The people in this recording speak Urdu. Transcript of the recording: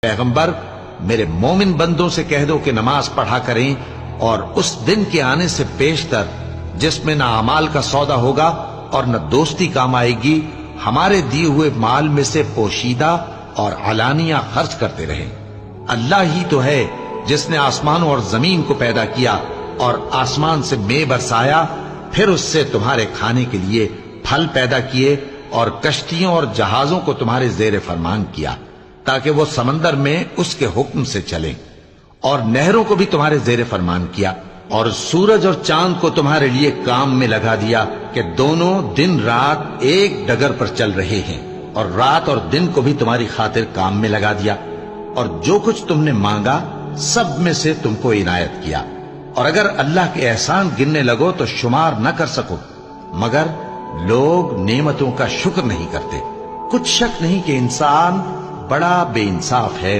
پیغمبر میرے مومن بندوں سے کہہ دو کہ نماز پڑھا کریں اور اس دن کے آنے سے پیشتر جس میں نہ اعمال کا سودا ہوگا اور نہ دوستی کام آئے گی ہمارے دیے ہوئے مال میں سے پوشیدہ اور علانیہ خرچ کرتے رہیں۔ اللہ ہی تو ہے جس نے آسمانوں اور زمین کو پیدا کیا اور آسمان سے مے برسایا، پھر اس سے تمہارے کھانے کے لیے پھل پیدا کیے اور کشتیوں اور جہازوں کو تمہارے زیر فرمان کیا تاکہ وہ سمندر میں اس کے حکم سے چلیں، اور نہروں کو بھی تمہارے زیر فرمان کیا، اور سورج اور چاند کو تمہارے لیے کام میں لگا دیا کہ دونوں دن رات ایک ڈگر پر چل رہے ہیں، اور رات اور دن کو بھی تمہاری خاطر کام میں لگا دیا، اور جو کچھ تم نے مانگا سب میں سے تم کو عنایت کیا، اور اگر اللہ کے احسان گننے لگو تو شمار نہ کر سکو، مگر لوگ نعمتوں کا شکر نہیں کرتے۔ کچھ شک نہیں کہ انسان بڑا بے انصاف ہے،